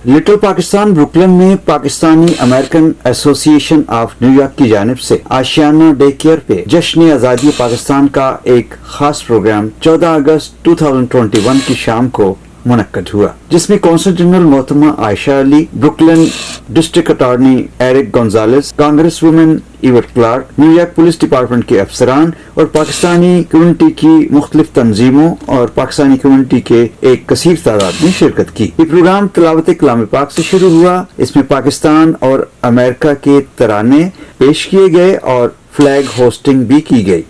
Little Pakistan Brooklyn में Pakistani American association of New York की जानिब से आशियाना डे केयर पे जश्न आज़ादी पाकिस्तान का एक खास प्रोग्राम 14 अगस्त 2021 की शाम को मुनक्कद हुआ, जिसमें कौंसल जनरल मोहतरमा Ayesha Ali, Brooklyn district attorney Eric Gonzalez, congresswoman Yvette Clarke, New York police department के अफसरान और पाकिस्तानी कम्युनिटी की मुख्तलिफ तंजीमों और पाकिस्तानी कम्युनिटी के एक कसीर तादाद ने शिरकत की। ये प्रोग्राम तिलावत कलाम पाक से शुरू हुआ। इसमें पाकिस्तान और अमेरिका के तराने पेश किए गए और फ्लैग होस्टिंग भी की गई।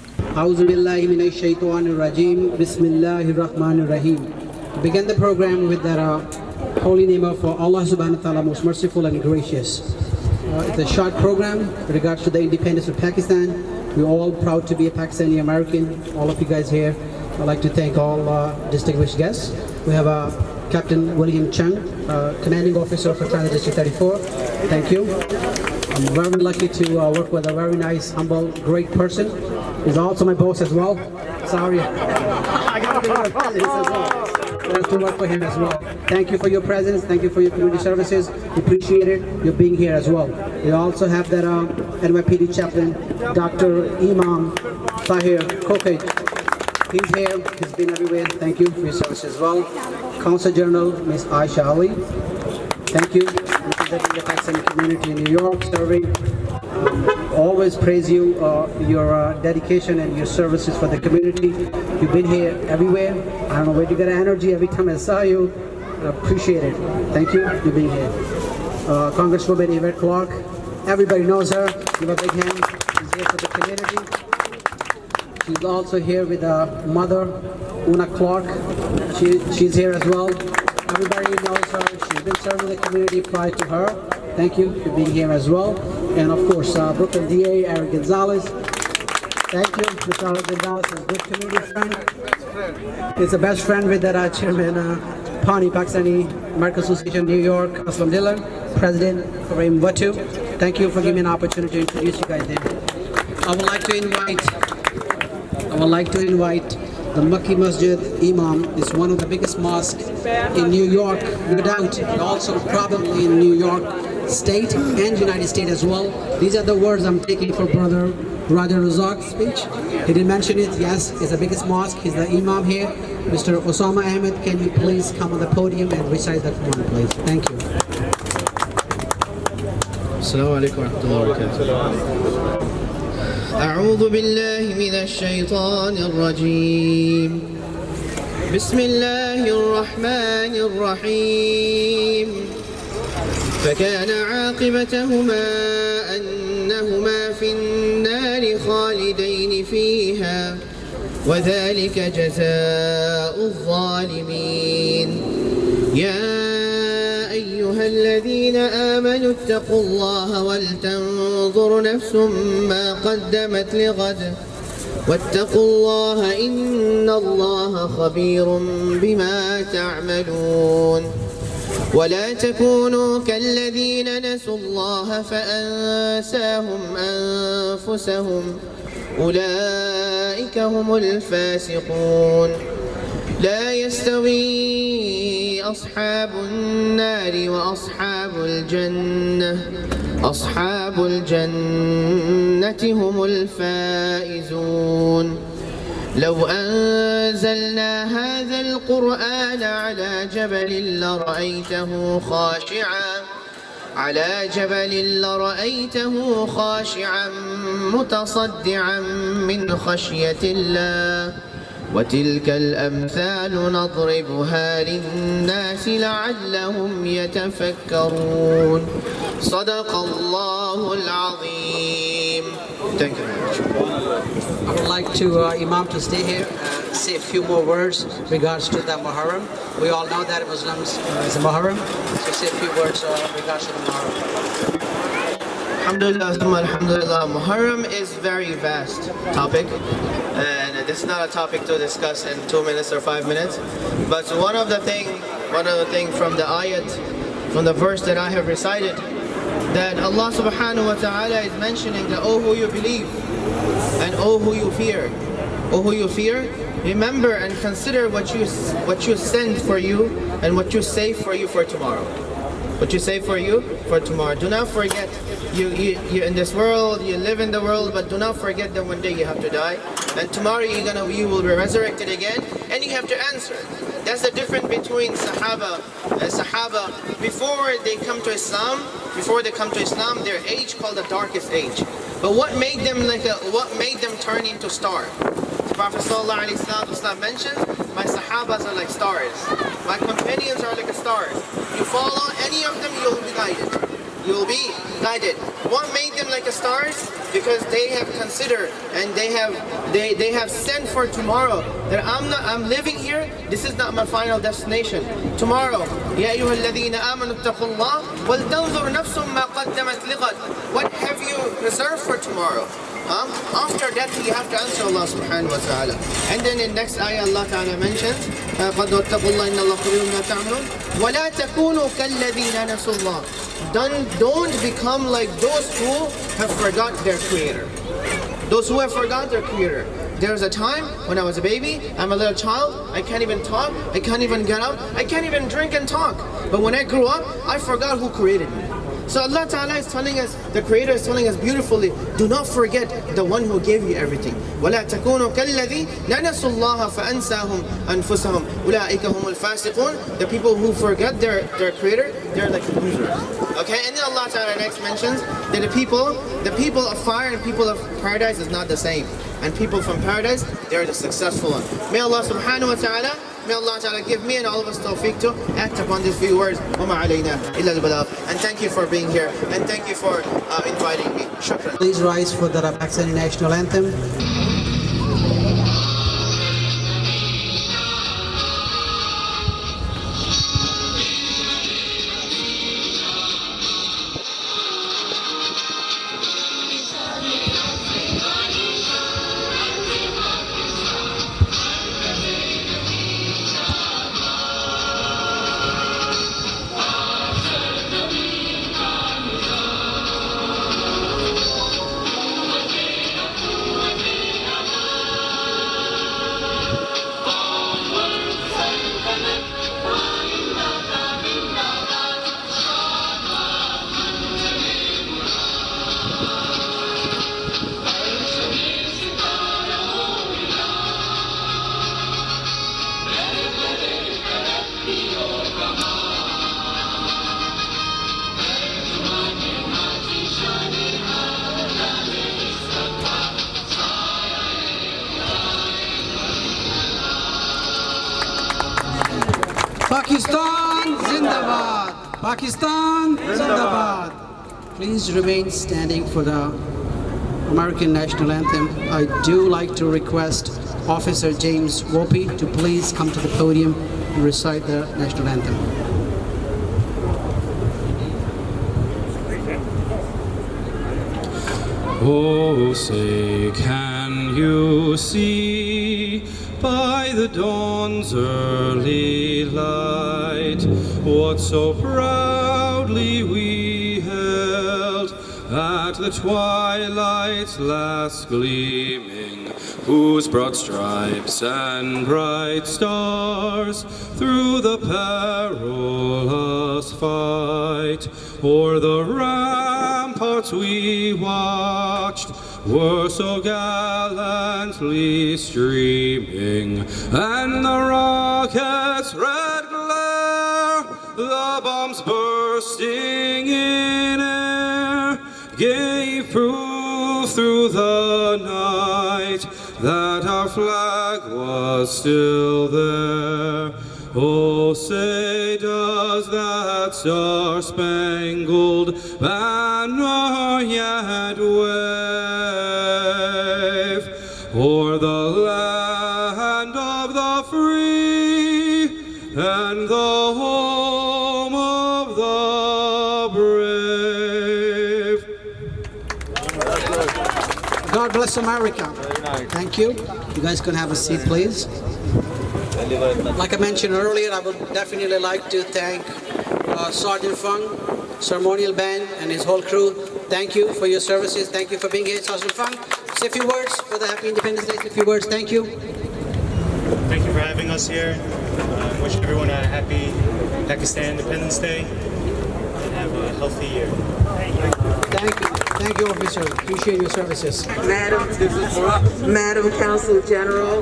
Began the program with that holy name of Allah subhanahu wa ta'ala, most merciful and gracious. It's a short program with regards to the independence of Pakistan. We're all proud to be a Pakistani American, all of you guys here. I'd like to thank all distinguished guests. We have Captain William Chung, Commanding Officer for Transit District 34. Thank you. I'm very lucky to work with a very nice, humble, great person. He's also my boss as well. Sorry. I got to be as well. To work for him as well. Thank you for your presence. Thank you for your community services. We appreciate it. You're being here as well. We also have that NYPD chaplain, Dr. Imam Tahir Kokej. He's here. He's been everywhere. Thank you for your service as well. Consul General Ms. Aisha Ali. Thank you. Representing the Pakistani community in New York, serving. Always praise you, your dedication and your services for the community. You've been here everywhere. I don't know where you get energy every time I saw you. I appreciate it. Thank you for being here. Congresswoman Yvette Clark. Everybody knows her. Give a big hand. She's here for the community. She's also here with mother, Una Clark. She's here as well. Everybody knows her. She's been serving the community prior to her. Thank you for being here as well. And of course, Brooklyn DA, Eric Gonzalez. Thank you. Mr. Eric Gonzalez is a good community friend. He's the best friend with that chairman, PAANY, Pakistani American Association, New York, Aslam Diller, President Kareem Watu. Thank you for giving me an opportunity to introduce you guys there. I would like to invite the Makki Masjid Imam. Is one of the biggest mosques in New York, no doubt, and also probably in New York State and United States as well. These are the words I'm taking for Brother Raja Razak's speech. He didn't mention it. Yes, it's the biggest mosque. He's the Imam here. Mr. Osama Ahmed, can you please come on the podium and recite that for me, please? Thank you. Assalamu alaikum wa rahmatullahi wa barakatuh. أعوذ بالله من الشيطان الرجيم. بسم الله الرحمن الرحيم. فكان عاقبتهما أنهما في النار خالدين فيها وذلك جزاء الظالمين. يا أيها الذين آمنوا اتقوا الله ولتنظر نفس ما قدمت لغد واتقوا الله إن الله خبير بما تعملون. ولا تكونوا كالذين نسوا الله فأنساهم أنفسهم أولئك هم الفاسقون. لا يستوي أصحاب النار وأصحاب الجنة أصحاب الجنة هم الفائزون. لو أنزلنا هذا القرآن على جبل لرأيته متصدعا من خشية الله. وتلك الأمثال نضربها للناس لعلهم يتفكرون. صدق الله العظيم. Thank you very much. I would like to Imam to stay here and say a few more words regards to the Muharram. We all know that Muslims is a Muharram, so say a few words regards to the Muharram. Alhamdulillah, Muharram is a very vast topic, and this is not a topic to discuss in 2 minutes or 5 minutes. But one of the thing from the ayat, from the verse that I have recited, that Allah subhanahu wa ta'ala is mentioning that, oh who you believe, and oh who you fear. Oh who you fear, remember and consider what you send for you and what you save for you for tomorrow. what you save for you for tomorrow. Do not forget, you in this world, you live in the world, but do not forget that one day you have to die, and tomorrow you will be resurrected again, and you have to answer. That's the difference between Sahaba before they come to Islam. Before they come to Islam, their age called the darkest age. But what made them turn into stars? The Prophet ﷺ mentions, my Sahabas are like stars. My companions are like stars. You follow any of them, you will be guided. You will be guided. What made them like stars? Because they have considered and they have sent for tomorrow. That I'm living here. This is not my final destination. Tomorrow, Ya ayyuhalladhina amanu ittaqullah wal tanzur nafsum ma qaddamat lighad. What have you reserved for tomorrow? After that, you have to answer Allah subhanahu wa ta'ala. And then in next ayah, Allah ta'ala mentions, قَدْ وَاتَّقُوا اللَّهَ إِنَّ اللَّهَ خَبِيرٌ بِمَا تَعْمَلُونَ وَلَا تَكُونُوا كَالَّذِينَ نَسُوا اللَّهَ. Don't become like those who have forgot their Creator. Those who have forgot their Creator. There was a time when I was a baby, I'm a little child, I can't even talk, I can't even get up, I can't even drink and talk. But when I grew up, I forgot who created me. So Allah Ta'ala is telling us, the Creator is telling us beautifully, do not forget the one who gave you everything. وَلَا تَكُونُوا كَالَّذِي لَنَسُوا اللَّهَ فَأَنْسَاهُمْ أَنفُسَهُمْ أُولَٰئِكَ هُمُ الْفَاسِقُونَ. The people who forget their Creator, they're like losers. Okay, and then Allah Ta'ala next mentions that the people of fire and people of paradise is not the same. And people from paradise, they're the successful one. May Allah Subhanahu wa Ta'ala, may Allah Ta'ala give me and all of us tawfiq to act upon these few words. وَمَا عَلَيْنَا إِلَّا الْبَلَاغُ. And thank you for being here, and thank you for inviting me. Shukran. Please rise for the Pakistani national anthem. Pakistan Zindabad! Pakistan Zindabad! Please remain standing for the American national anthem. I do like to request Officer James Wopi to please come to the podium and recite the national anthem. Oh, say, can you see by the dawn's early light what so proudly we held at the twilight's last gleaming, whose broad stripes and bright stars through the perilous fight o'er the ramparts we watched were so gallantly streaming, and the rocket's red glare, the bombs bursting in air, gave proof through the night that our flag was still there. Oh, say, does that star-spangled banner yet wave o'er the land of the free and the home of the brave? God bless America. Thank you. You guys can have a seat, please. Like I mentioned earlier, I would definitely like to thank Sergeant Fung, Ceremonial Band, and his whole crew. Thank you for your services. Thank you for being here, Sergeant Fung. Say a few words for the Happy Independence Day. Say a few words. Thank you. Thank you for having us here. Wish everyone a happy Pakistan Independence Day. have a healthy year. Thank you. Thank you, officer. Appreciate your services. Madam Counsel General,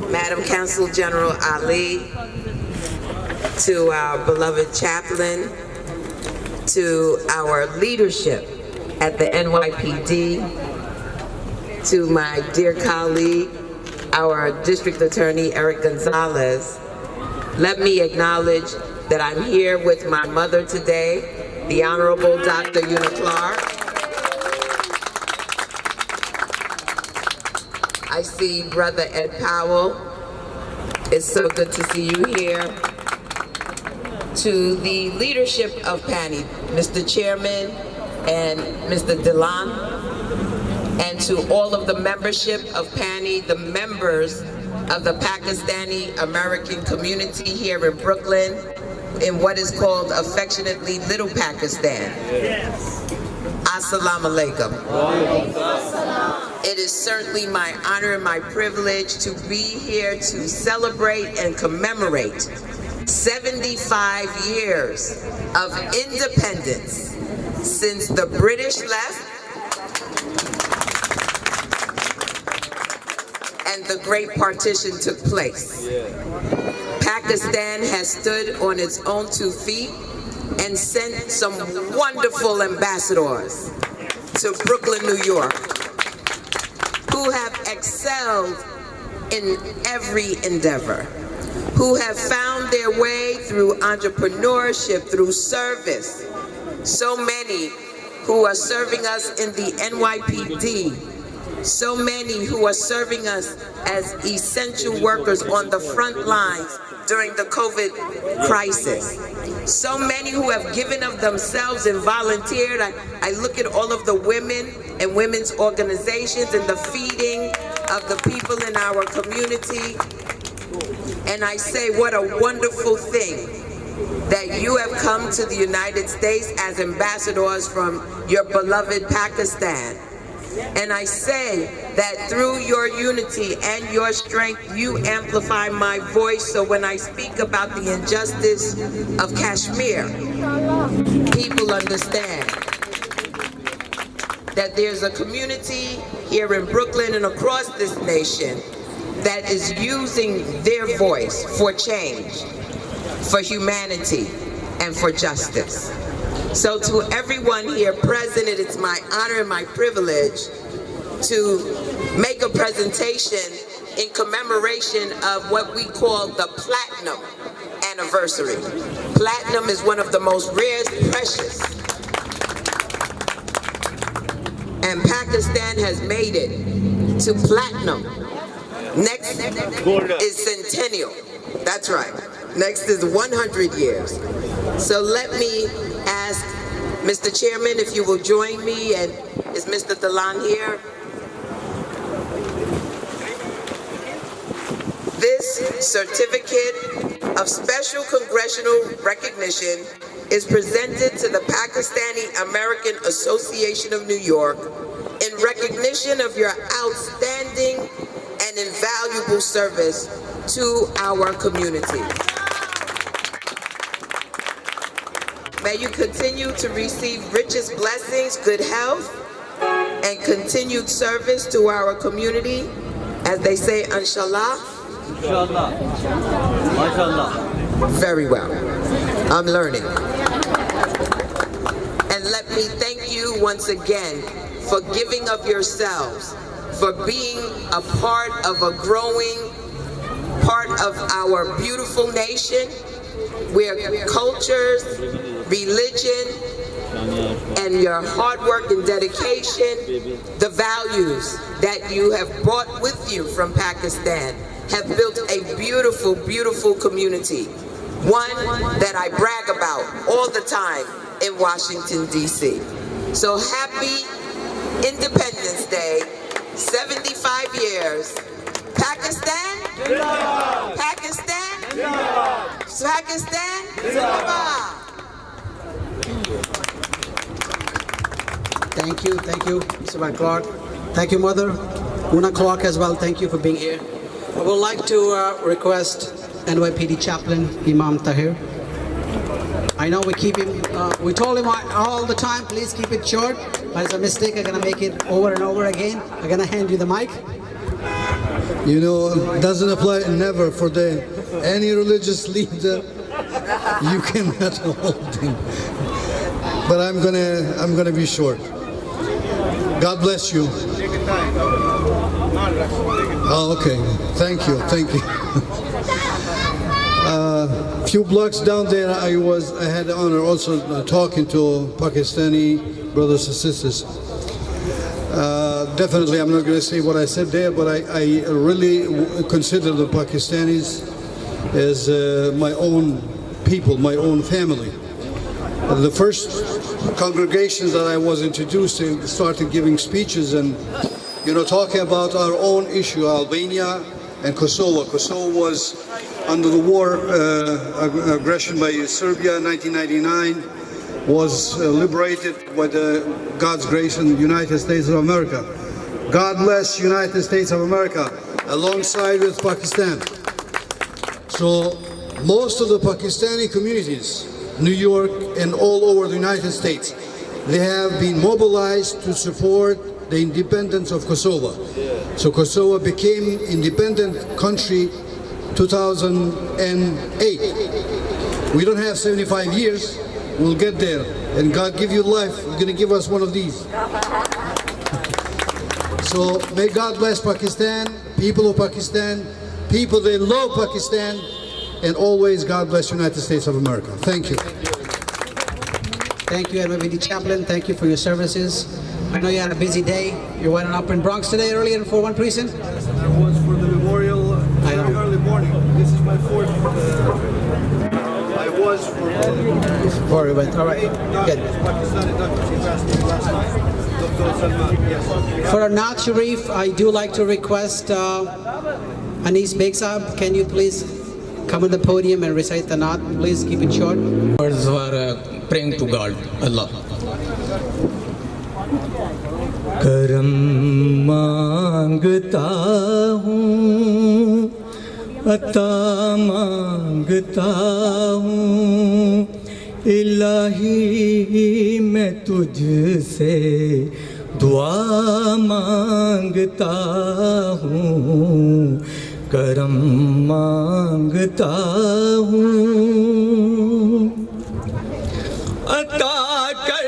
Madam Counsel General Ali, to our beloved chaplain, to our leadership at the NYPD, to my dear colleague, our District Attorney Eric Gonzalez, let me acknowledge that I'm here with my mother today, the Honorable Dr. Una Clark. I see Brother Ed Powell. It's so good to see you here. To the leadership of PAANY, Mr. Chairman and Mr. Dilan, and to all of the membership of PAANY, the members of the Pakistani American community here in Brooklyn, in what is called affectionately Little Pakistan. Assalamu alaikum. It is certainly my honor and my privilege to be here to celebrate and commemorate 75 years of independence since the British left and the Great Partition took place. Pakistan has stood on its own 2 feet and sent some wonderful ambassadors to Brooklyn, New York, who have excelled in every endeavor, who have found their way through entrepreneurship, through service. So many who are serving us in the NYPD, so many who are serving us as essential workers on the front lines during the COVID crisis. So many who have given of themselves and volunteered. I look at all of the women and women's organizations and the feeding of the people in our community. And I say, what a wonderful thing that you have come to the United States as ambassadors from your beloved Pakistan. And I say that through your unity and your strength, you amplify my voice. So when I speak about the injustice of Kashmir, people understand that there's a community here in Brooklyn and across this nation that is using their voice for change, for humanity, and for justice. So to everyone here present, it is my honor and my privilege to make a presentation in commemoration of what we call the Platinum Anniversary. Platinum is one of the most rare, precious, and Pakistan has made it to platinum. Next is centennial. That's right. Next is 100 years. So let me ask Mr. Chairman if you will join me, and is Mr. Dilan here? This certificate of special congressional recognition is presented to the Pakistani American Association of New York in recognition of your outstanding and invaluable service to our community. May you continue to receive richest blessings, good health, and continued service to our community. As they say, inshallah. Inshallah. Mashallah. Very well. I'm learning. And let me thank you once again for giving of yourselves, for being a part of a growing part of our beautiful nation, where cultures, religion, and your hard work and dedication, the values that you have brought with you from Pakistan, have built a beautiful, beautiful community. One that I brag about all the time in Washington, D.C. So happy Independence Day, 75 years. Pakistan? Zindabad. Pakistan? Zindabad. Pakistan? Zindabad. Thank you, Mr. Van Clark. Thank you, Mother. Una Clark as well, thank you for being here. I would like to request NYPD Chaplain Imam Tahir. I know we keep him, we told him all the time, please keep it short, but it's a mistake. I'm going to make it over and over again. I'm going to hand you the mic. You know, it doesn't apply never for any religious leader. You cannot hold him. But I'm gonna be short. God bless you. Oh, okay. Thank you. A few blocks down there, I had the honor also talking to Pakistani brothers and sisters. Definitely, I'm not going to say what I said there, but I really consider the Pakistanis as my own people, my own family. The first congregations that I was introduced to started giving speeches and, talking about our own issue, Albania and Kosovo. Kosovo was under the war aggression by Serbia in 1999. Was liberated by God's grace in the United States of America. God bless United States of America, alongside with Pakistan. So most of the Pakistani communities, New York and all over the United States, they have been mobilized to support the independence of Kosovo. So Kosovo became independent country 2008. We don't have 75 years. We'll get there, and God give you life. He's going to give us one of these. So may God bless Pakistan, people of Pakistan, people that love Pakistan, and always God bless United States of America. Thank you. Thank you, NYPD Chaplain. Thank you for your services. I know you had a busy day. You went up in Bronx today earlier in 4-1 precinct? Yes, I was for the memorial very early morning. This is my fourth. I was for Before we went. All right. Good. For our Naat Sharif, I do like to request Anis Begsab, can you please come on the podium and recite the Naat? Please keep it short. Words were praying to God, Allah. करम मांगता हूँ, अता मांगता हूँ, इलाही मैं तुझसे दुआ मांगता हूँ, करम मांगता हूँ, अता कर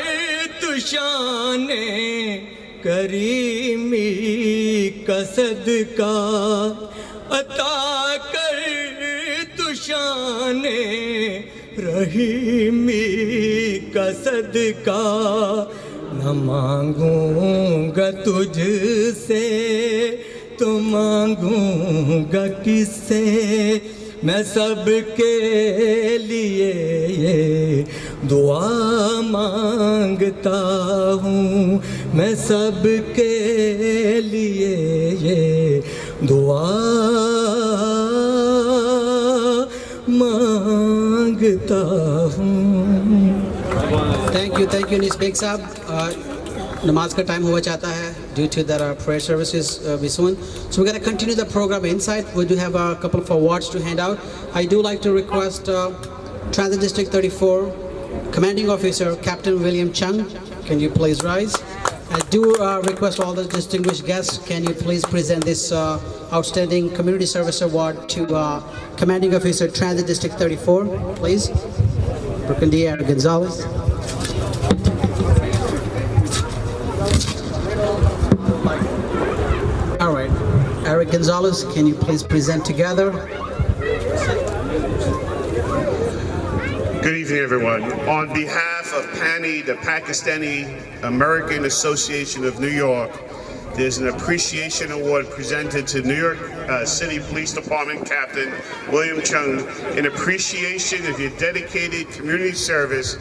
तुशाने करीमी का सदका, अता कर तुशाने रहीमी का सदका, न मांगूंगा तुझसे तो मांगूंगा किससे, मैं सबके लिए ये दुआ मांगता हूँ, मैं सबके लिए ये दुआ मांगता हूँ. Thank you, Anis Begsab. Namaz ka time hua chata hai due to that our prayer services be soon. So we're going to continue the program inside. We do have a couple of awards to hand out. I do like to request Transit District 34 Commanding Officer Captain William Chung. Can you please rise? I do request all the distinguished guests, can you please present this Outstanding Community Service Award to Commanding Officer Transit District 34, please. Brigadier Gonzalez. All right, Eric Gonzalez, can you please present together? Good evening, everyone. On behalf of PAANY, the Pakistani American Association of New York, there's an appreciation award presented to New York City Police Department Captain William Chung in appreciation of your dedicated community service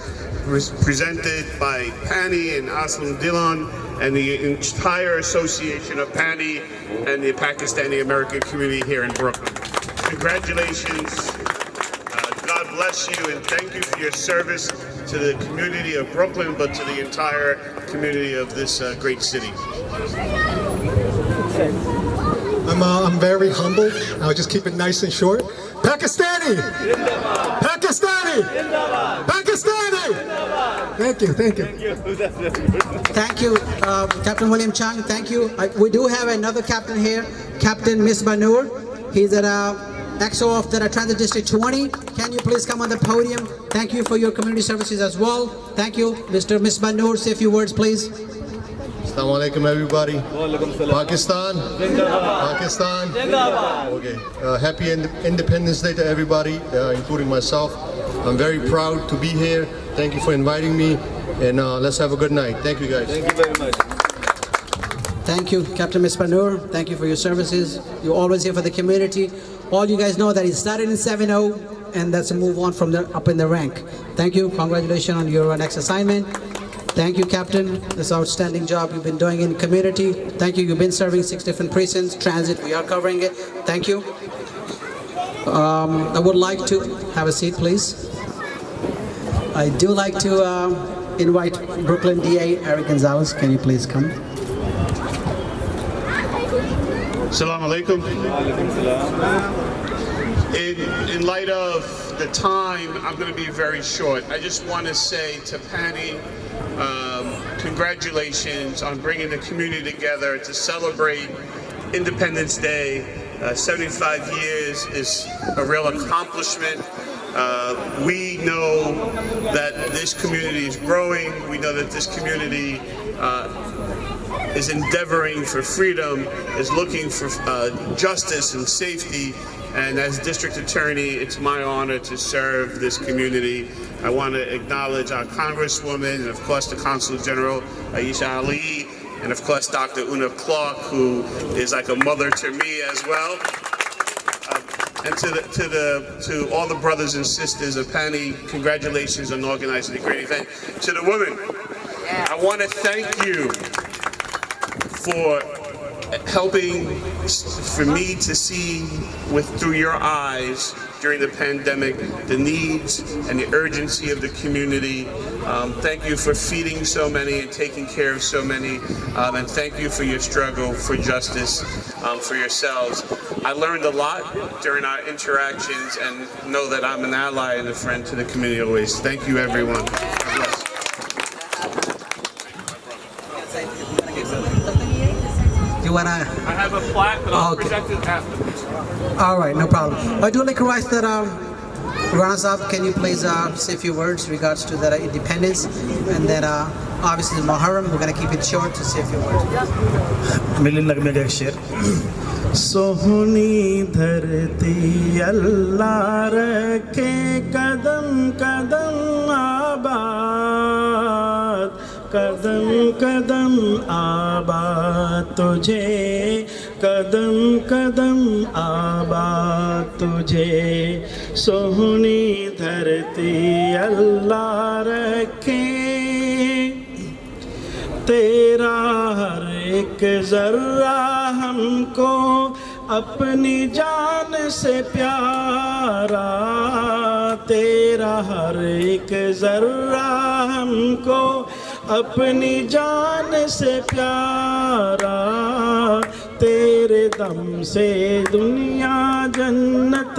presented by PAANY and Aslam Dillon and the entire association of PAANY and the Pakistani American community here in Brooklyn. Congratulations. God bless you and thank you for your service to the community of Brooklyn, but to the entire community of this great city. I'm very humble. I'll just keep it nice and short. Pakistani! Pakistani! Pakistani! Thank you, thank you. Thank you, Captain William Chung. Thank you. We do have another captain here, Captain Misbah Noor. He's at XO of the Transit District 20. Can you please come on the podium? Thank you for your community services as well. Thank you, Mr. Misbah Noor. Say a few words, please. Assalamu alaikum, everybody. Pakistan. Pakistan. Okay. Happy Independence Day to everybody, including myself. I'm very proud to be here. Thank you for inviting me, and let's have a good night. Thank you, guys. Thank you very much. Thank you, Captain Misbah Noor. Thank you for your services. You're always here for the community. All you guys know that he started in 7-0, and that's a move on from there up in the rank. Thank you. Congratulations on your next assignment. Thank you, Captain. This outstanding job you've been doing in community. Thank you. You've been serving 6 different precincts. Transit, we are covering it. Thank you. I would like to have a seat, please. I do like to invite Brooklyn DA Eric Gonzalez. Can you please come? Assalamu alaikum. In light of the time, I'm going to be very short. I just want to say to PAANY, congratulations on bringing the community together to celebrate Independence Day. 75 years is a real accomplishment. We know that this community is growing. We know that this community is endeavoring for freedom, is looking for justice and safety. And as District Attorney, it's my honor to serve this community. I want to acknowledge our Congresswoman and of course the Consul General, Aisha Ali, and of course Dr. Una Clark, who is like a mother to me as well. And to all the brothers and sisters of PAANY, congratulations on organizing a great event. To the women, I want to thank you for helping for me to see through your eyes during the pandemic the needs and the urgency of the community. Thank you for feeding so many and taking care of so many, and thank you for your struggle for justice for yourselves. I learned a lot during our interactions and know that I'm an ally and a friend to the community always. Thank you, everyone. God bless. I have a plaque, but I'll present it afterwards. All right, no problem. I do like to request that Rana Saab, can you please say a few words in regards to that independence, and then obviously the Muharram, we're going to keep it short to say a few words. सोहनी धरती अल्लाह रखे कदम कदम आबाद कदम कदम आबाद तुझे कदम कदम आबाद तुझे सोहनी धरती अल्लाह रखे तेरा हर एक जर्रा हमको अपनी जान से प्यारा तेरा हर एक जर्रा हमको अपनी जान से प्यारा तेरे दम से दुनिया जन्नत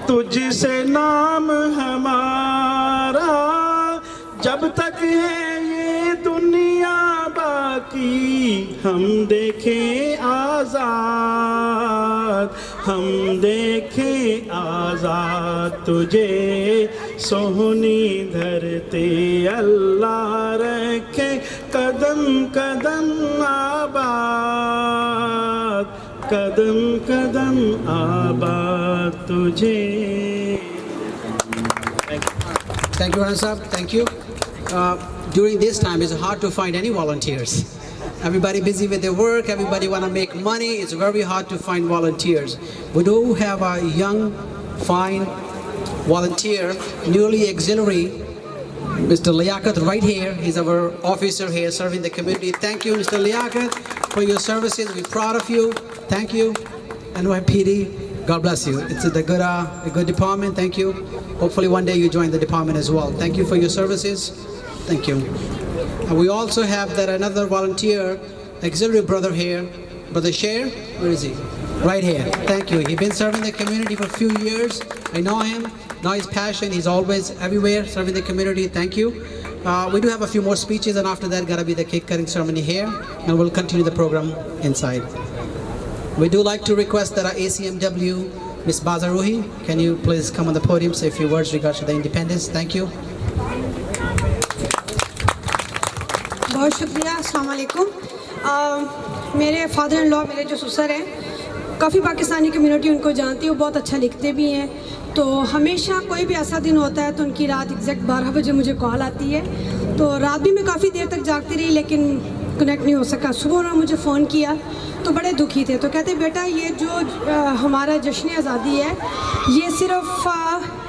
तुझसे नाम हमारा जब तक है ये दुनिया बाकी हम देखें आज़ाद हम देखें आज़ाद तुझे सोहनी धरती अल्लाह रखे कदम कदम आबाद कदम कदम आबाद तुझे. Thank you, Rana Saab. Thank you. During this time, it's hard to find any volunteers. Everybody busy with their work, everybody want to make money. It's very hard to find volunteers. We do have a young, fine volunteer, newly auxiliary, Mr. Liaquat right here. He's our officer here serving the community. Thank you, Mr. Liaquat, for your services. We're proud of you. Thank you. NYPD, God bless you. It's a good department. Thank you. Hopefully one day you join the department as well. Thank you for your services. Thank you. And we also have that another volunteer, auxiliary brother here, Brother Sher. Where is he? Right here. Thank you. He's been serving the community for a few years. I know him. Know his passion. He's always everywhere serving the community. Thank you. We do have a few more speeches, and after that, gotta be the cake cutting ceremony here, and we'll continue the program inside. We do like to request that our ACMW, Ms. Bazaruhi, can you please come on the podium, say a few words regards to the independence? Thank you. बहुत शुक्रिया, अस्सलाम वालेकुम। मेरे father in law, मेरे जो ससुर हैं, काफ़ी पाकिस्तानी कम्युनिटी उनको जानती है, वो बहुत अच्छा लिखते भी हैं। तो हमेशा कोई भी ऐसा दिन होता है तो उनकी रात एग्जैक्ट 12 बजे मुझे कॉल आती है। तो रात भी मैं काफ़ी देर तक जागती रही, लेकिन कनेक्ट नहीं हो सका। सुबह उन्होंने मुझे फ़ोन किया तो बड़े दुखी थे। तो कहते बेटा, ये जो हमारा जश्न आज़ादी है, ये सिर्फ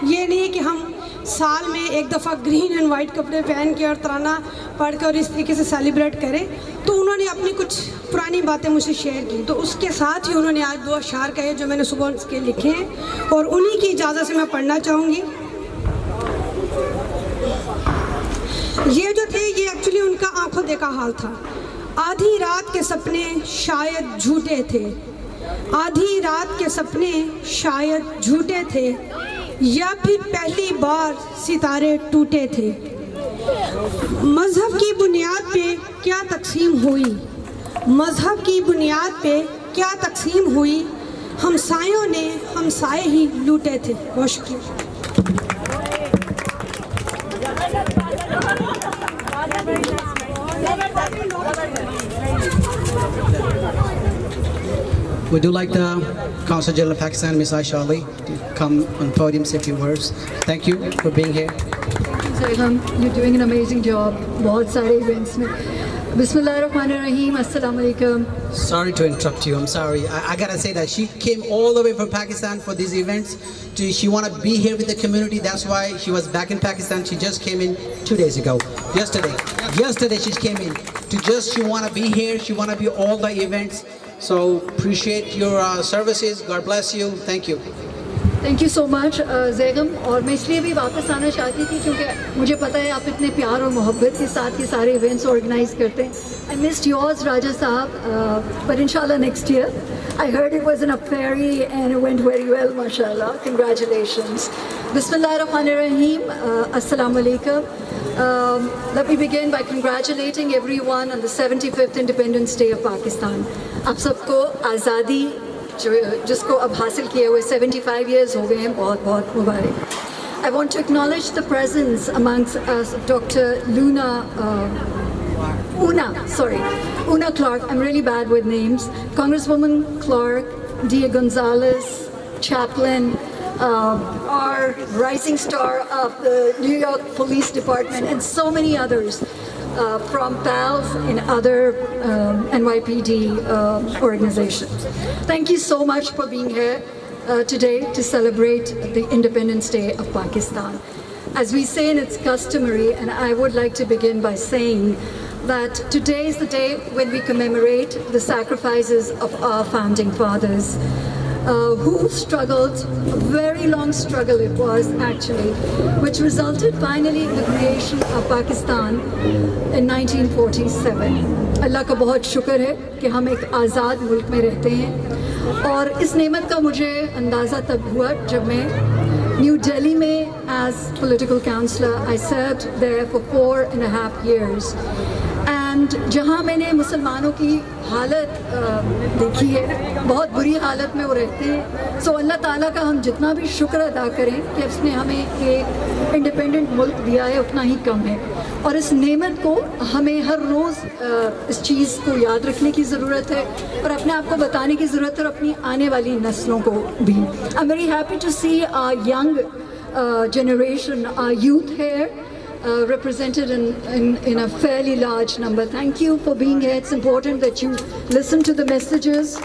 ये नहीं है कि हम साल में एक दफ़ा ग्रीन एंड वाइट कपड़े पहन के और तराना पढ़ कर और इस तरीके से सेलिब्रेट करें। तो उन्होंने अपनी कुछ पुरानी बातें मुझसे शेयर की, तो उसके साथ ही उन्होंने आज 2 अशार कहे जो मैंने सुबह उसके लिखे हैं, और उन्हीं की इजाज़त से मैं पढ़ना चाहूँगी। ये जो थे, ये एक्चुअली उनका आंखों देखा हाल था। आधी रात के सपने शायद झूठे थे, आधी रात के सपने शायद झूठे थे, या फिर पहली बार सितारे टूटे थे। मज़हब की बुनियाद पे क्या तकसीम हुई, मज़हब की बुनियाद पे क्या तकसीम हुई, हमसायों ने हमसाए ही लूटे थे। बहुत शुक्रिया। We do like the Consul General of Pakistan, Ms. Aisha Ali, to come on the podium, say a few words. Thank you for being here. You're doing an amazing job. बहुत सारे events में. Bismillahirrahmanirrahim. Assalamu alaikum. Sorry to interrupt you. I'm sorry. I gotta say that she came all the way from Pakistan for these events. She want to be here with the community. That's why she was back in Pakistan. She just came in 2 days ago. Yesterday she came in. She want to be here. She want to be all the events. So appreciate your services. God bless you. Thank you. Thank you so much, Zaigham. और मैं इसलिए भी वापस आना चाहती थी क्योंकि मुझे पता है आप इतने प्यार और मोहब्बत के साथ ये सारे इवेंट्स ऑर्गेनाइज करते हैं। I missed yours, Raja Saab, but inshallah next year. I heard it was in a ferry and it went very well, mashallah. Congratulations. Bismillahirrahmanirrahim. Assalamu alaikum. Let me begin by congratulating everyone on the 75th Independence Day of Pakistan. आप सबको आज़ादी जिसको अब हासिल किए हुए 75 years हो गए हैं, बहुत बहुत मुबारक। I want to acknowledge the presence amongst us of Dr. Una Clark. I'm really bad with names. Congresswoman Clark, Dia Gonzalez, Chaplain, our rising star of the New York Police Department, and so many others. From PALS and other NYPD organizations. Thank you so much for being here today to celebrate the Independence Day of Pakistan. As we say, and it's customary, and I would like to begin by saying that today is the day when we commemorate the sacrifices of our founding fathers, who struggled, a very long struggle it was actually, which resulted finally in the creation of Pakistan in 1947. अल्लाह का बहुत शुक्र है कि हम एक आज़ाद मुल्क में रहते हैं, और इस नेमत का मुझे अंदाज़ा तब हुआ जब मैं न्यू दिल्ली में as political counselor, I served there for 4.5 years. And जहाँ मैंने मुसलमानों की हालत देखी है, बहुत बुरी हालत में वो रहते हैं। सो अल्लाह ताला का हम जितना भी शुक्र अदा करें कि उसने हमें एक इंडिपेंडेंट मुल्क दिया है, उतना ही कम है। और इस नेमत को हमें हर रोज़ इस चीज़ को याद रखने की ज़रूरत है और अपने आप को बताने की ज़रूरत है, और अपनी आने वाली नस्लों को भी। I am very happy to see our young generation, our youth here, represented in a fairly large number. Thank you for being here. It's important that you listen to the messages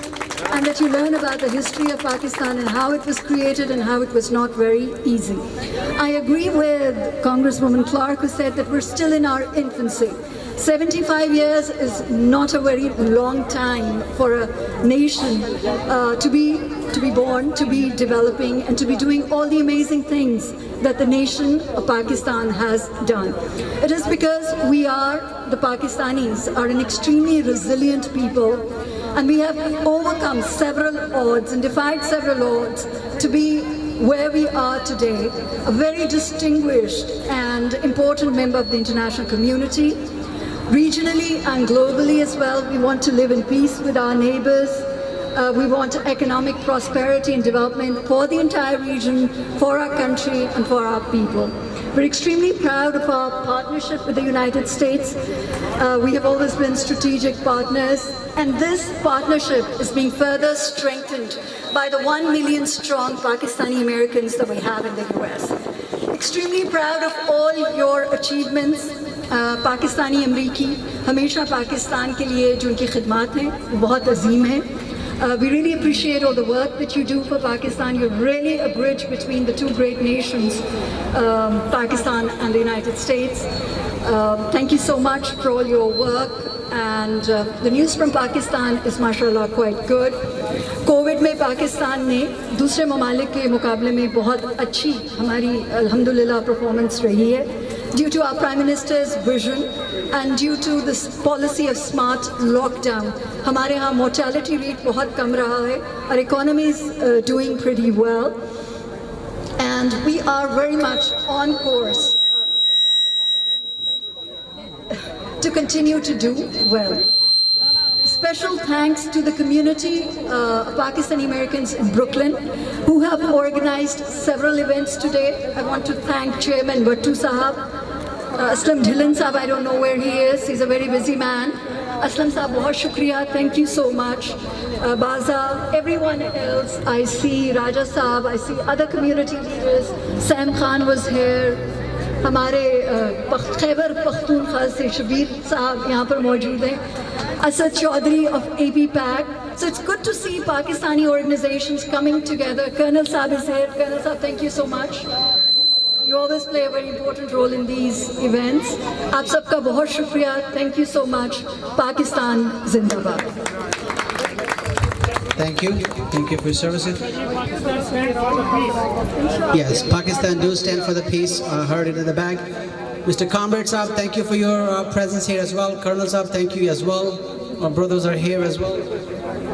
and that you learn about the history of Pakistan and how it was created and how it was not very easy. I agree with Congresswoman Clark, who said that we're still in our infancy. 75 years is not a very long time for a nation to be born, to be developing, and to be doing all the amazing things that the nation of Pakistan has done. It is because we are, the Pakistanis, are an extremely resilient people. and we have overcome several odds and defied several odds to be where we are today, a very distinguished and important member of the international community. Regionally and globally as well, we want to live in peace with our neighbors. We want economic prosperity and development for the entire region, for our country and for our people. We're extremely proud of our partnership with the United States. We have always been strategic partners, and this partnership is being further strengthened by the 1 million strong Pakistani Americans that we have in the US. Extremely proud of all your achievements. Pakistani अमरीकी हमेशा पाकिस्तान के लिए जो उनकी खिदमत हैं वो बहुत अजीम हैं. We really appreciate all the work that you do for Pakistan. You're really a bridge between the two great nations, Pakistan and the United States. Thank you so much for all your work. And the news from Pakistan is mashallah quite good. Covid में पाकिस्तान ने दूसरे ममालिक के मुकाबले में बहुत अच्छी हमारी अल्हम्दुलिल्लाह परफॉर्मेंस रही है. Due to our Prime Minister's vision and due to this policy of smart lockdown, हमारे यहाँ mortality rate बहुत कम रहा है. Our economy is doing pretty well, and we are very much on course to continue to do well. Special thanks to the community of Pakistani Americans in Brooklyn who have organized several events today. I want to thank Chairman Wattu Sahab, Aslam Dhillon Sahab, I don't know where he is, he's a very busy man. Aslam Sahab, bahut shukriya, thank you so much. Baza, everyone else, I see Raja Sahab, I see other community leaders. Sam Khan was here. हमारे खैबर पख्तूनख्वा से शबीर साहब यहाँ पर मौजूद हैं. Asad Chaudhary of APPAC. So it's good to see Pakistani organizations coming together. Colonel Saab is here. Colonel Saab, thank you so much. You always play a very important role in these events. आप सबका बहुत शुक्रिया. Thank you so much. Pakistan Zindabad. Thank you. Thank you for your services. Yes, Pakistan do stand for the peace. Heard it in the back. Mr. Comrade Saab, thank you for your presence here as well. Colonel Saab, thank you as well. Our brothers are here as well.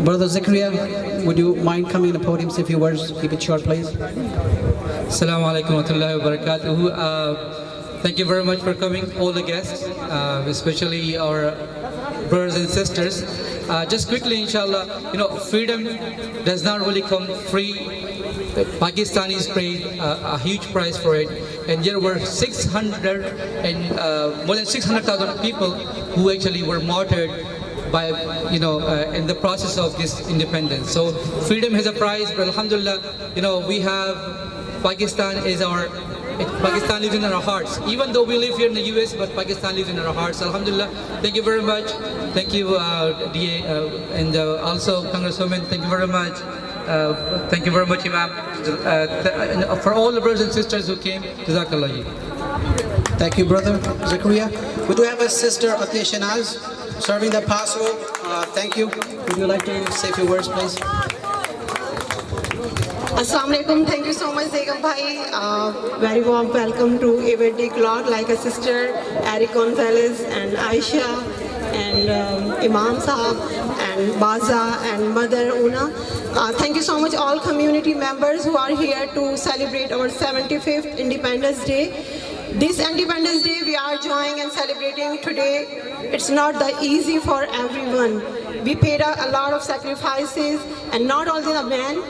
Brother Zakaria, would you mind coming to the podium, say a few words? Keep it short, please. Assalamu alaikum wa rahmatullahi wa barakatuhu. Thank you very much for coming, all the guests, especially our brothers and sisters. Just quickly, inshallah, freedom does not really come free. Pakistanis paid a huge price for it, and there were more than 600,000 people who actually were martyred by, in the process of this independence. So freedom has a price, but alhamdulillah, we have Pakistan Pakistan lives in our hearts. Even though we live here in the US, but Pakistan lives in our hearts. Alhamdulillah. Thank you very much. Thank you, DA, and also Congresswoman. Thank you very much. Thank you very much, Imam. For all the brothers and sisters who came, Jazakallah. Thank you, Brother Zakaria. We do have a sister, Aashiana, serving the apostle. Thank you. Would you like to say a few words, please? Assalamu alaikum. Thank you so much, Zegam Bhai. Very warm welcome to Everday Clock, like a sister, Eric Gonzalez and Aisha and Imam Sahab and Baza and Mother Una. Thank you so much all community members who are here to celebrate our 75th Independence Day. This Independence Day we are enjoying and celebrating today. It's not that easy for everyone. We paid a lot of sacrifices, and not only the men,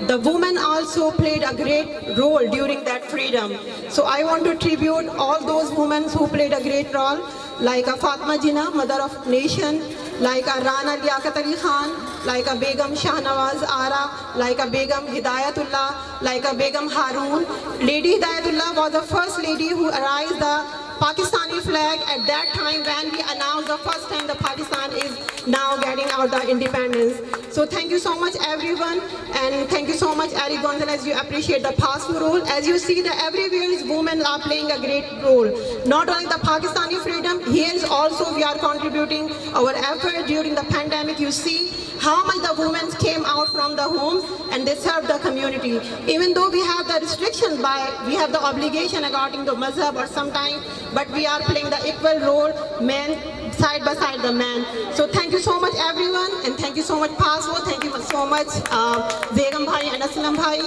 the women also played a great role during that freedom. So I want to tribute all those women who played a great role, like a Fatma Jinnah, Mother of Nation, like a Rana Liaquat Ali Khan, like a Begum Shahnawaz Ara, like a Begum Hidayatullah, like a Begum Haroon. Lady Hidayatullah was the first lady who raised the Pakistani flag at that time when we announced the first time that Pakistan is now getting out the independence. So thank you so much everyone, and thank you so much Eric Gonzalez. You appreciate the past role. As you see that everywhere is women are playing a great role. Not only the Pakistani freedom, here is also we are contributing our effort during the pandemic. You see how much the women came out from the homes and they served the community. Even though we have the restrictions we have the obligation according to mazhab or sometime, but we are playing the equal role. Men side by side the man. So thank you so much everyone, and thank you so much Passport, thank you so much Begum Bhai and Aslam Bhai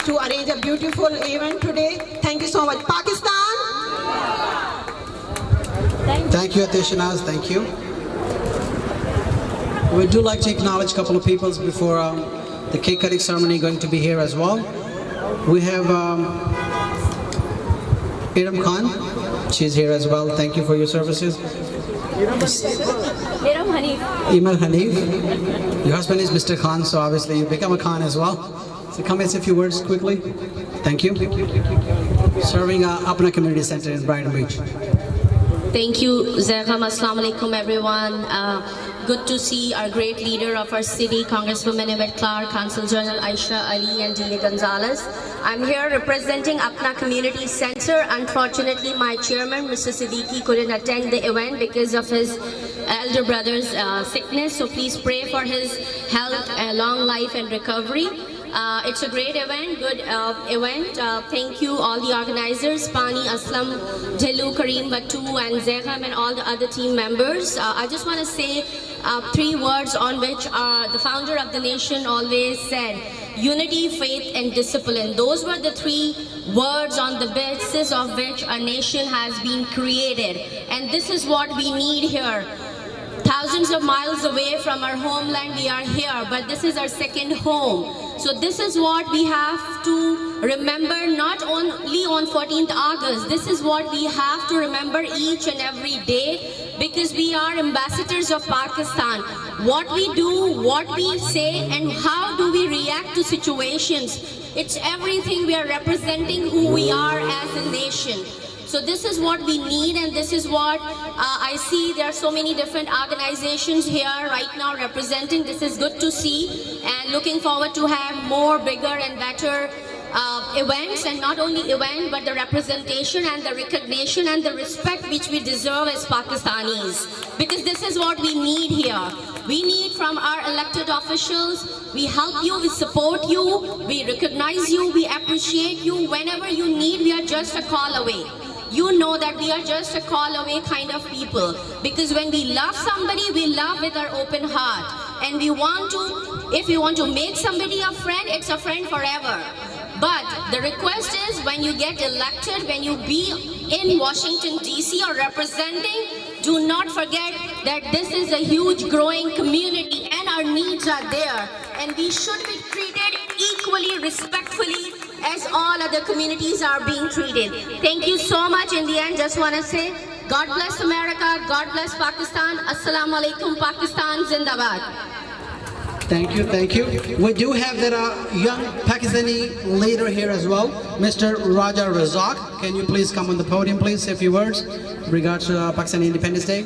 to arrange a beautiful event today. Thank you so much. Pakistan! Thank you, Aashiana. Thank you. We do like to acknowledge a couple of people before the cake cutting ceremony going to be here as well. We have Iram Khan. She's here as well. Thank you for your services. Iman Hanif. Your husband is Mr. Khan, so obviously you become a Khan as well. So come and say a few words quickly. Thank you. Serving Apna Community Center in Brighton Beach. Thank you, Zaham. Assalamu alaikum, everyone. Good to see our great leader of our city, Congresswoman Yvette Clark, Consul General Aisha Ali, and D.A. Gonzalez. I'm here representing Apna Community Center. Unfortunately, my chairman, Mr. Siddiqui, couldn't attend the event because of his elder brother's sickness. So please pray for his health, long life, and recovery. It's a great event, good event. Thank you all the organizers, PAANY, Aslam, Dhilu, Kareem, Batu, and Zeham, and all the other team members. I just want to say 3 words on which the founder of the nation always said: unity, faith, and discipline. Those were the 3 words on the basis of which a nation has been created. And this is what we need here. Thousands of miles away from our homeland, we are here, but this is our second home. So this is what we have to remember, not only on 14th August. This is what we have to remember each and every day, because we are ambassadors of Pakistan. What we do, what we say, and how do we react to situations, it's everything. We are representing who we are as a nation. So this is what we need, and this is what I see. There are so many different organizations here right now representing. This is good to see, and looking forward to have more bigger and better events, and not only event, but the representation and the recognition and the respect which we deserve as Pakistanis. Because this is what we need here. We need from our elected officials. We help you, we support you, we recognize you, we appreciate you. Whenever you need, we are just a call away. You know that we are just a call away kind of people, because when we love somebody, we love with our open heart, and we want to, if you want to make somebody a friend, it's a friend forever. But the request is, when you get elected, when you be in Washington DC or representing, do not forget that this is a huge growing community and our needs are there, and we should be treated equally, respectfully, as all other communities are being treated. Thank you so much. In the end, just want to say, God bless America, God bless Pakistan. Assalamu alaikum, Pakistan Zindabad. Thank you, thank you. We do have that young Pakistani leader here as well, Mr. Raja Razak. Can you please come on the podium, please, say a few words in regards to Pakistani Independence Day?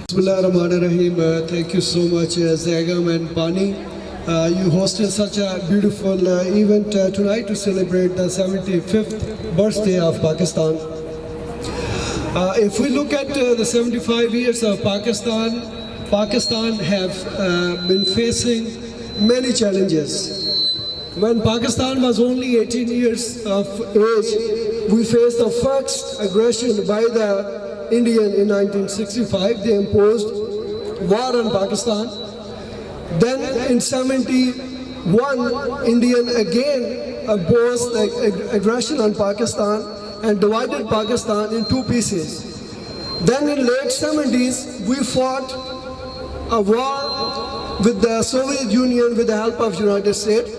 Bismillahirrahmanirrahim. Thank you so much, Zagam and PAANY. You hosted such a beautiful event tonight to celebrate the 75th birthday of Pakistan. If we look at the 75 years of Pakistan, Pakistan have been facing many challenges. When Pakistan was only 18 years of age, we faced the first aggression by the Indian in 1965. They imposed war on Pakistan. Then in 71, Indian again imposed aggression on Pakistan and divided Pakistan in 2 pieces. Then in late 70s, we fought a war with the Soviet Union with the help of United States.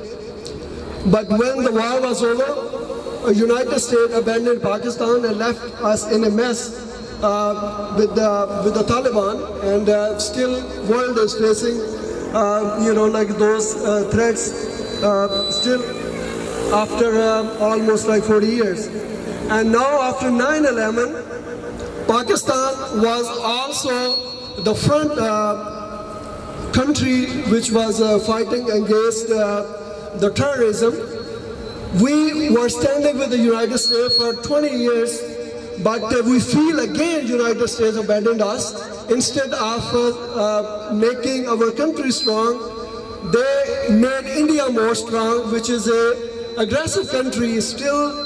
But when the war was over, United States abandoned Pakistan and left us in a mess with the Taliban, and still world is facing like those threats still after almost like 40 years. And now after 9/11, Pakistan was also the front country which was fighting against the terrorism. We were standing with the United States for 20 years, but we feel again United States abandoned us. Instead of making our country strong, they made India more strong, which is an aggressive country. Still,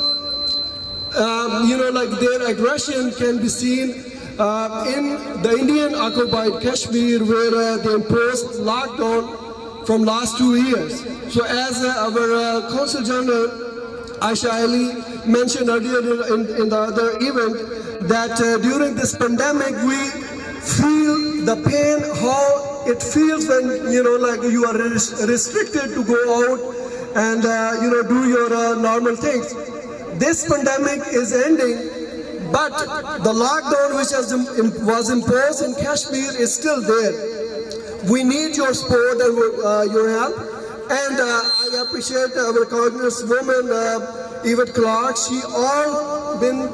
like their aggression can be seen in the Indian occupied Kashmir, where they imposed lockdown from last 2 years. So as our Consul General Aisha Ali mentioned earlier in the other event, that during this pandemic we feel the pain, how it feels when like you are restricted to go out and do your normal things. This pandemic is ending, but the lockdown which was imposed in Kashmir is still there. We need your support and your help, and I appreciate our Congresswoman Yvette Clark. She all been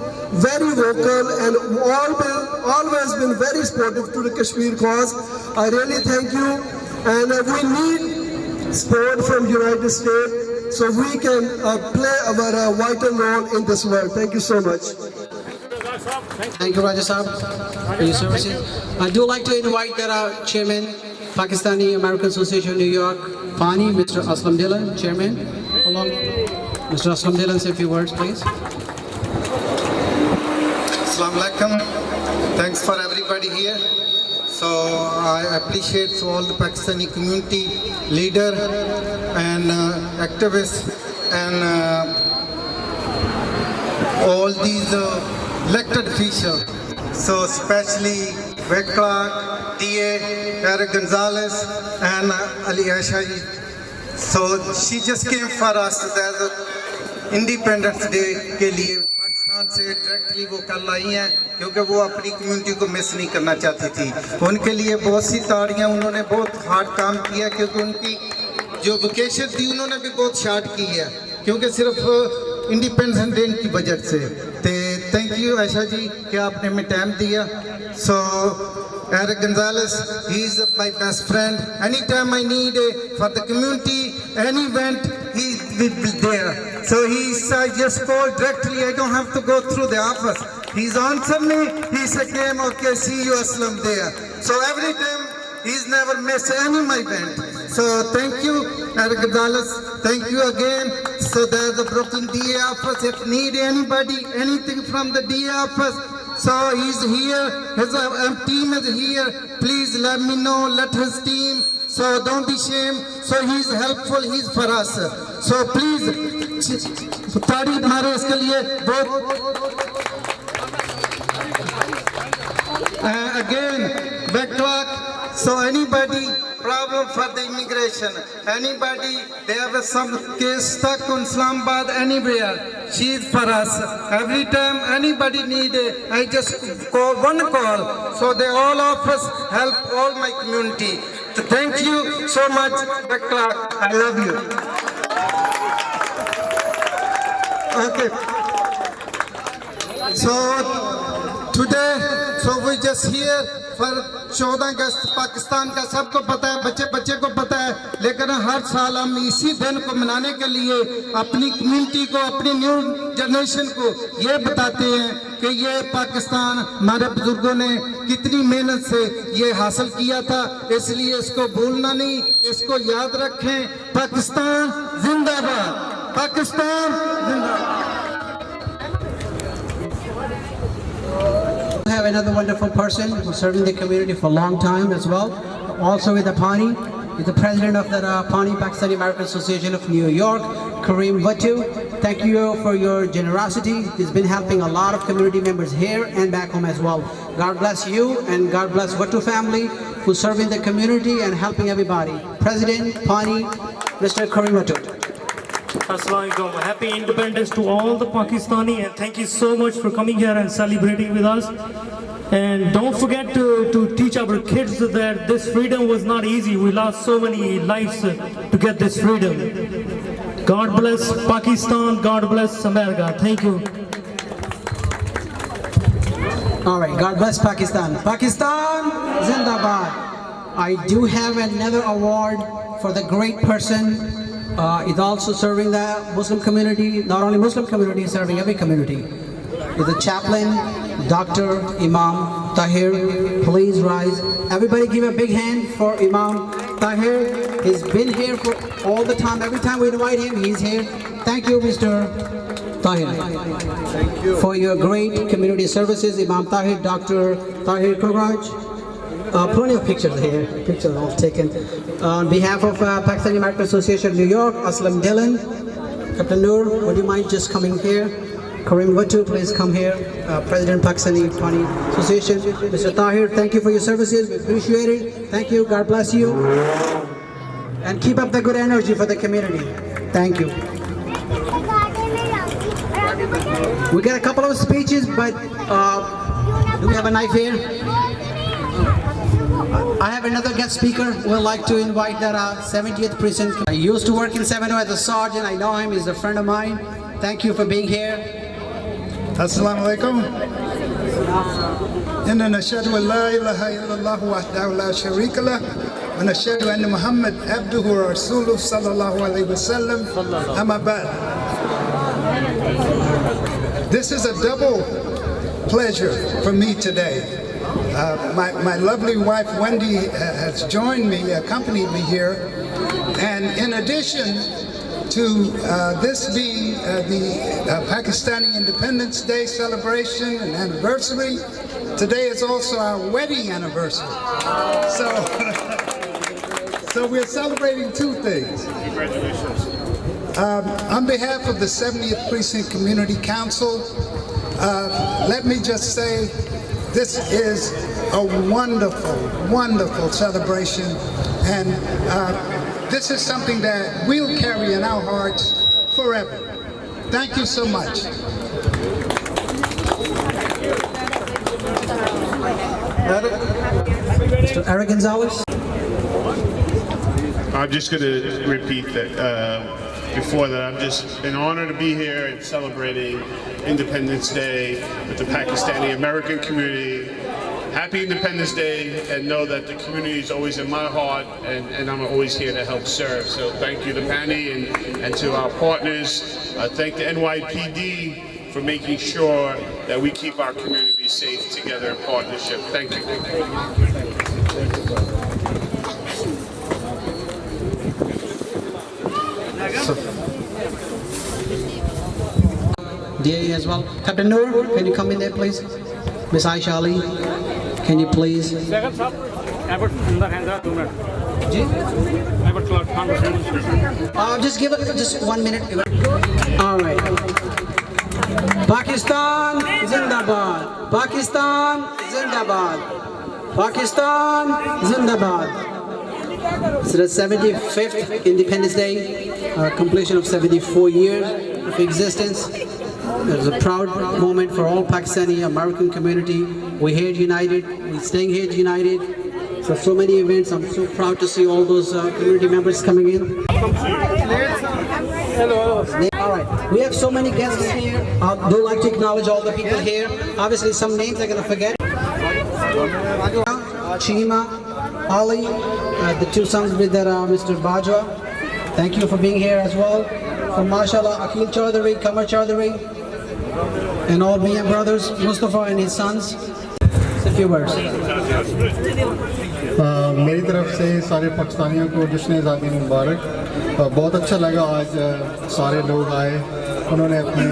very vocal and always been very supportive to the Kashmir cause. I really thank you, and we need support from United States so we can play our vital role in this world. Thank you so much. Thank you, Raja Saab, for your services. I do like to invite the Chairman, Pakistani American Association of New York, PAANY, Mr. Aslam Dillon, Chairman. Along, Mr. Aslam Dillon, say a few words, please. Assalamu alaikum. Thanks for everybody here. So I appreciate all the Pakistani community leader and activists and all these elected officials. So especially Yvette Clark, DA, Eric Gonzalez, and Ali Aisha. So she just came for us as Independence Day के लिए पाकिस्तान से directly वो कल आई हैं क्योंकि वो अपनी community को मिस नहीं करना चाहती थी. उनके लिए बहुत सी ताड़ियां, उन्होंने बहुत हार्ड काम किया क्योंकि उनकी जो वेकेशन थी उन्होंने भी बहुत शार्ट की है क्योंकि सिर्फ इंडिपेंडेंस डे की वजह से. थैंक यू आयशा जी कि आपने हमें टाइम दिया. सो Eric Gonzalez, he is my best friend. Anytime I need for the community, any event, he will be there. So I just call directly. I don't have to go through the office. He's answered me. He said, okay, see you Aslam there. So every time, he's never missed any of my event. So thank you, Eric Gonzalez. Thank you again. So there's the Brooklyn DA office. If need anybody, anything from the DA office, so he's here, his team is here. Please let me know, let his team. So don't be ashamed. So he's helpful, he's for us. So please, तारीफ मारो इसके लिए बहुत. Again, backtrack. So anybody problem for the immigration, anybody they have some case stuck in Islamabad, anywhere, she is for us. Every time anybody need I just call one call. So they all of us help all my community. So thank you so much, backtrack. I love you. Okay. So today, so we just here for 14 अगस्त पाकिस्तान का सबको पता है, बच्चे को पता है, लेकिन हर साल हम इसी दिन को मनाने के लिए अपनी कम्युनिटी को, अपनी न्यू जनरेशन को ये बताते हैं कि ये पाकिस्तान हमारे बुजुर्गों ने कितनी मेहनत से ये हासिल किया था, इसलिए इसको भूलना नहीं, इसको याद रखें. पाकिस्तान जिंदाबाद, पाकिस्तान जिंदाबाद. We have another wonderful person who's serving the community for a long time as well. Also with the PAANY, is the president of the PAANY, Pakistani American Association of New York, Kareem Wattu. Thank you for your generosity. He's been helping a lot of community members here and back home as well. God bless you and God bless Wattu family who's serving the community and helping everybody. President PAANY, Mr. Kareem Wattu. Assalamu alaikum. Happy Independence to all the Pakistani, and thank you so much for coming here and celebrating with us. And don't forget to teach our kids that this freedom was not easy. We lost so many lives to get this freedom. God bless Pakistan. God bless America. Thank you. All right, God bless Pakistan. Pakistan Zindabad. I do have another award for the great person. Is also serving the Muslim community, not only Muslim community, serving every community. Is the chaplain, Dr. Imam Tahir. Please rise. Everybody give a big hand for Imam Tahir. He's been here for all the time. Every time we invite him, he's here. Thank you, Mr. Tahir. Thank you. For your great community services, Imam Tahir, Dr. Tahir Kharaj. Plenty of pictures here, pictures all taken. On behalf of Pakistani American Association of New York, Aslam Dillon, Captain Noor, would you mind just coming here? Karim Wattu, please come here. President Pakistani PAANY Association. Mr. Tahir, thank you for your services. We appreciate it. Thank you. God bless you. And keep up the good energy for the community. Thank you. We got a couple of speeches, but do we have a knife here? I have another guest speaker. We'd like to invite that 70th precinct. I used to work in 70 as a sergeant. I know him. He's a friend of mine. Thank you for being here. Assalamu alaikum. Inna nashhadu an la ilaha illallah wahdahu la sharika lah wa nashhadu anna Muhammad abduhu wa rasuluhu sallallahu alayhi wa sallam. Amma ba'd. This is a double pleasure for me today. My lovely wife Wendy has joined me, accompanied me here, and in addition to this being the Pakistani Independence Day celebration and anniversary, today is also our wedding anniversary. So we're celebrating two things. Congratulations. On behalf of the 70th Precinct Community Council, let me just say this is a wonderful, wonderful celebration, and this is something that we'll carry in our hearts forever. Thank you so much. Mr. Eric Gonzalez. I'm just going to repeat that before that. I'm just an honor to be here and celebrating Independence Day with the Pakistani American community. Happy Independence Day, and know that the community is always in my heart, and I'm always here to help serve. So thank you to PAANY and to our partners. Thank the NYPD for making sure that we keep our community safe together in partnership. Thank you. DA as well. Captain Noor, can you come in there, please? Miss Aisha Ali, can you please? Just give it just 1 minute. All right. Pakistan Zindabad. Pakistan Zindabad. Pakistan Zindabad. It's the 75th Independence Day, completion of 74 years of existence. It's a proud moment for all Pakistani American community. We're here united. We're staying here united. So many events. I'm so proud to see all those community members coming in. All right. We have so many guests here. I do like to acknowledge all the people here. Obviously, some names I'm going to forget. Chima, Ali, the two sons with Mr. Bajwa. Thank you for being here as well. From Mashallah, Akil Chaudhary, Kamar Chaudhary, and all Mian brothers, Mustafa and his sons. Just a few words. मेरी तरफ से सारे पाकिस्तानियों को जश्न आज़ादी मुबारक। बहुत अच्छा लगा आज सारे लोग आए, उन्होंने अपने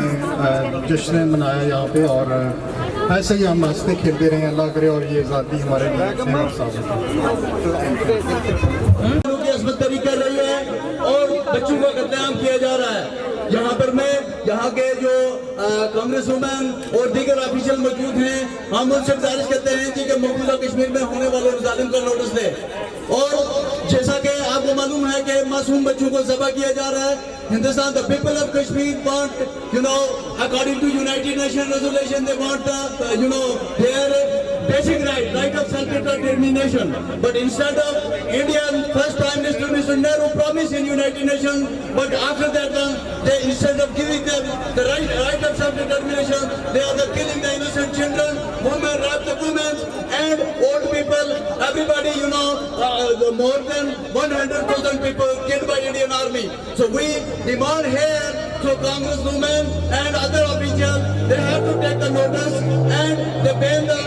जश्न मनाया यहाँ पे, और ऐसे ही हम हंसते खेलते रहे। अल्लाह करे और ये आज़ादी हमारे लिए असमतरी कर रही है और बच्चों का कत्लेआम किया जा रहा है। यहाँ पर मैं यहाँ के जो कांग्रेस वुमेन और दीगर ऑफिशियल मौजूद हैं, हम उनसे गुजारिश करते हैं कि मौजूदा कश्मीर में होने वाले जालिम का नोटिस दें। और जैसा कि आपको मालूम है कि मासूम बच्चों को ज़बह किया जा रहा है। Hindustan, the people of Kashmir want, according to United Nations resolution, they want, their basic right of self-determination. But instead of Indian first Prime Minister, Mr. Nehru, promised in United Nations, but after that, they instead of giving them the right of self-determination, they are killing the innocent children, women, rape the women, and old people. Everybody, more than 100,000 people killed by Indian Army. So we demand here to Congresswomen and other officials, they have to take the notice and they ban the,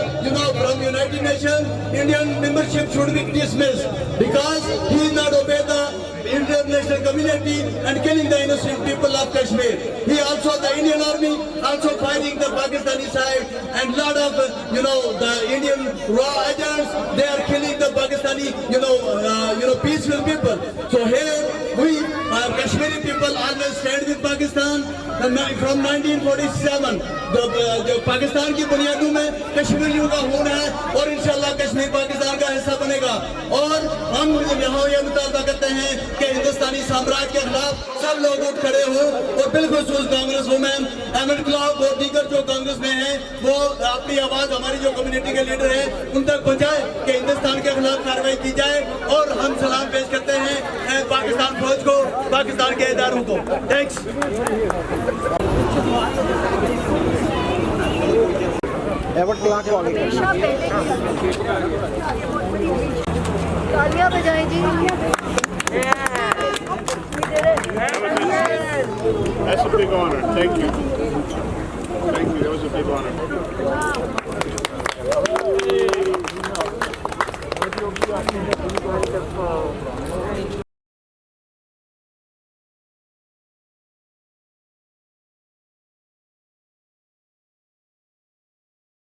from United Nations, Indian membership should be dismissed because he did not obey the international international community and killing the innocent people of Kashmir. He also, the Indian army, also fighting the Pakistani side, and lot of, the Indian raw agents, they are killing the Pakistani, peaceful people. So here, we, Kashmiri people always stand with Pakistan. From 1947, जो पाकिस्तान की बुनियादों में कश्मीरियों का खून है और इंशाल्लाह कश्मीर पाकिस्तान का हिस्सा बनेगा और हम यहाँ ये मुतालबा करते हैं कि हिंदुस्तानी साम्राज्य के खिलाफ सब लोग उठ खड़े हो और बिलखुसूस कांग्रेस वुमेन एमएड क्लब और दीगर जो कांग्रेस में हैं वो अपनी आवाज़ हमारी जो कम्युनिटी के लीडर हैं उन तक पहुँचाए कि हिंदुस्तान के खिलाफ कार्रवाई की जाए और हम सलाम पेश करते हैं पाकिस्तान फौज को, पाकिस्तान के इदारों को। थैंक्स। तालियां बजाएं जी। That's a big honor. Thank you. Thank you. That was a big honor.